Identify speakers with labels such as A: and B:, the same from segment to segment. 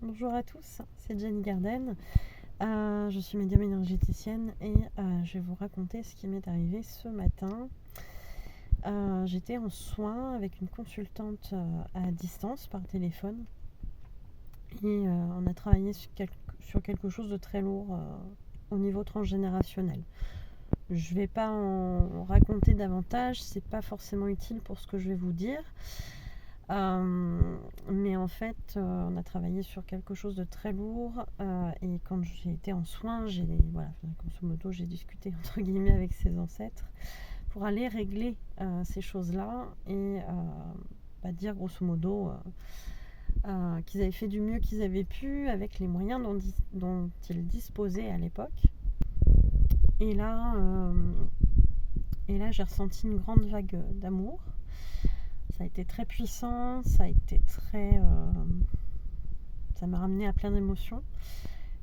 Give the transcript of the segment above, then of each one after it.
A: Bonjour à tous, c'est Jenny Garden. Je suis médium énergéticienne et je vais vous raconter ce qui m'est arrivé ce matin. J'étais en soins avec une consultante à distance par téléphone et on a travaillé sur quelque chose de très lourd au niveau transgénérationnel. Je ne vais pas en raconter davantage, c'est pas forcément utile pour ce que je vais vous dire. Mais en fait, on a travaillé sur quelque chose de très lourd et quand j'ai été en soins, grosso modo, j'ai discuté entre guillemets avec ses ancêtres pour aller régler ces choses-là et dire grosso modo qu'ils avaient fait du mieux qu'ils avaient pu avec les moyens dont ils disposaient à l'époque. Et là, j'ai ressenti une grande vague d'amour. Ça a été très puissant, ça m'a ramené à plein d'émotions.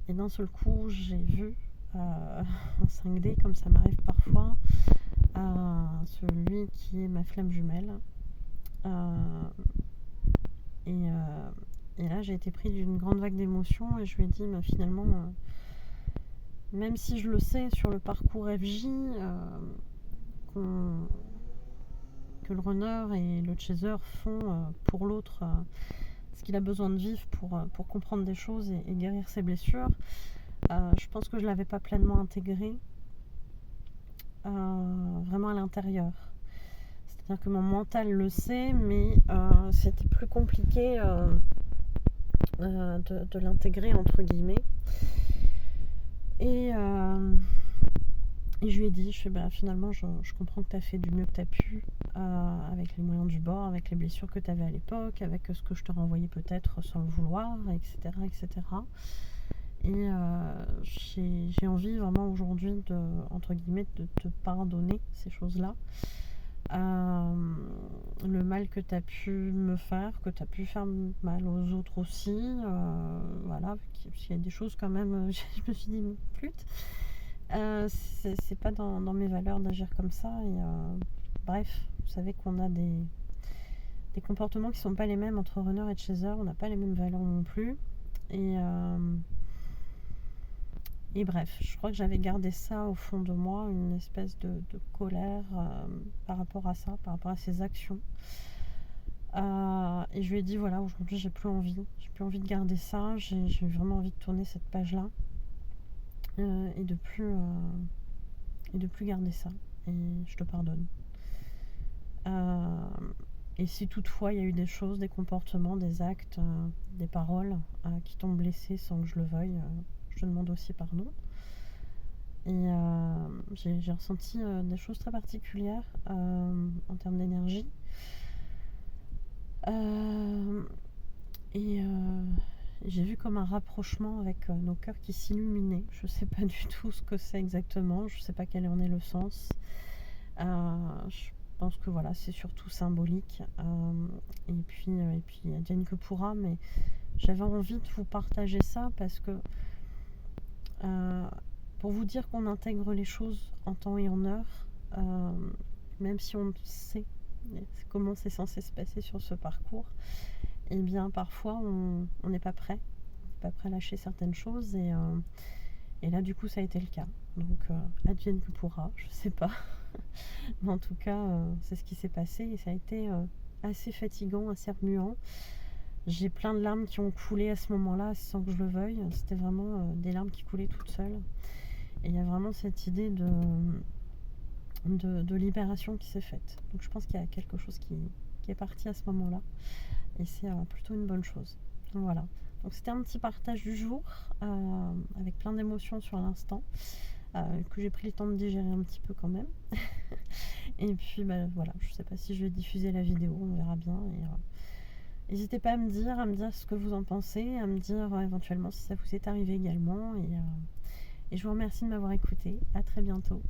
A: Et d'un seul coup, j'ai vu en 5D, comme ça m'arrive parfois, celui qui est ma flamme jumelle. Et là, j'ai été prise d'une grande vague d'émotions et je lui ai dit, finalement, même si je le sais sur le parcours FJ, que le runner et le chaser font pour l'autre ce qu'il a besoin de vivre pour comprendre des choses et guérir ses blessures. Je pense que je ne l'avais pas pleinement intégré vraiment à l'intérieur. C'est-à-dire que mon mental le sait, mais c'était plus compliqué de l'intégrer entre guillemets. Et je lui ai dit, finalement, je comprends que tu as fait du mieux que tu as pu avec les moyens du bord, avec les blessures que tu avais à l'époque, avec ce que je te renvoyais peut-être sans le vouloir, etc. Et j'ai envie vraiment aujourd'hui entre guillemets, de te pardonner ces choses-là. Le mal que tu as pu me faire, que tu as pu faire mal aux autres aussi. Voilà, il y a des choses quand même, je me suis dit, flûte. C'est pas dans mes valeurs d'agir comme ça et bref, vous savez qu'on a des comportements qui sont pas les mêmes entre runner et chaser, on n'a pas les mêmes valeurs non plus et bref, je crois que j'avais gardé ça au fond de moi, une espèce de colère par rapport à ça, par rapport à ces actions. Et je lui ai dit, voilà, aujourd'hui j'ai plus envie de garder ça, j'ai vraiment envie de tourner cette page-là et de plus garder ça. Et je te pardonne. Et si toutefois il y a eu des choses, des comportements, des actes, des paroles qui t'ont blessé sans que je le veuille, je te demande aussi pardon. Et j'ai ressenti des choses très particulières en termes d'énergie. Et j'ai vu comme un rapprochement avec nos cœurs qui s'illuminaient. Je ne sais pas du tout ce que c'est exactement, je ne sais pas quel en est le sens. Je pense que voilà, c'est surtout symbolique. Et puis advienne que pourra, mais j'avais envie de vous partager ça parce que pour vous dire qu'on intègre les choses en temps et en heure, même si on sait comment c'est censé se passer sur ce parcours, et bien parfois on n'est pas prêt. On n'est pas prêt à lâcher certaines choses et là du coup ça a été le cas. Donc advienne que pourra, je sais pas. Mais en tout cas c'est ce qui s'est passé et ça a été assez fatigant, assez remuant. J'ai plein de larmes qui ont coulé à ce moment-là sans que je le veuille. C'était vraiment des larmes qui coulaient toutes seules. Et il y a vraiment cette idée de libération qui s'est faite. Donc je pense qu'il y a quelque chose qui est parti à ce moment-là. Et c'est plutôt une bonne chose. Donc voilà. Donc c'était un petit partage du jour avec plein d'émotions sur l'instant que j'ai pris le temps de digérer un petit peu quand même. Et puis voilà, je sais pas si je vais diffuser la vidéo, on verra bien. Et n'hésitez pas à me dire ce que vous en pensez, à me dire éventuellement si ça vous est arrivé également. Et je vous remercie de m'avoir écouté. À très bientôt.